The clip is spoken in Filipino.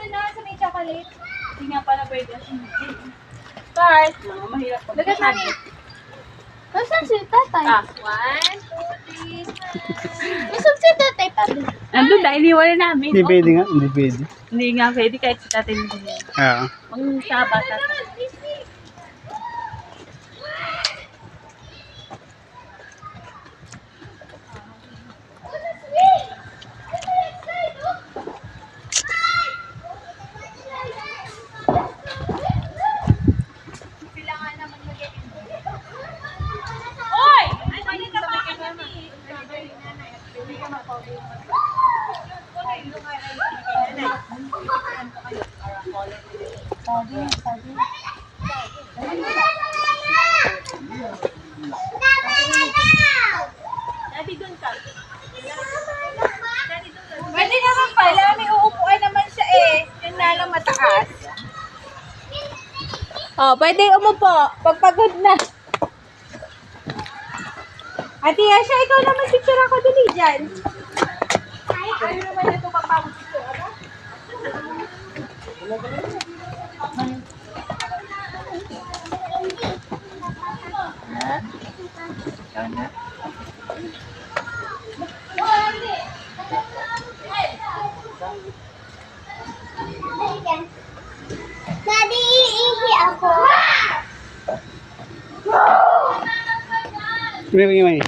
doon na sa may chocolate. Hindi nga pala pwede. Start. Mahirap pag Dagat namin. Nasaan si tatay? 1, 2, 3. Nasaan si tatay tabi? Nandun dahil iniwala namin. Hindi pwede nga, hindi pwede. Hindi nga pwede kahit si tatay hindi niya. Oo. Ang sa bata. Hoy! Ay, mali na pa ka namin. Daddy, doon ka. Pwede naman pala, may uupuan naman siya eh. Yan na lang mataas. Oh, pwede umupo. Pagpagod na. Ate Asha, ikaw naman picture ako dali dyan. Ayaw naman ito papawag picture, ano? Daddy, iihi ako. May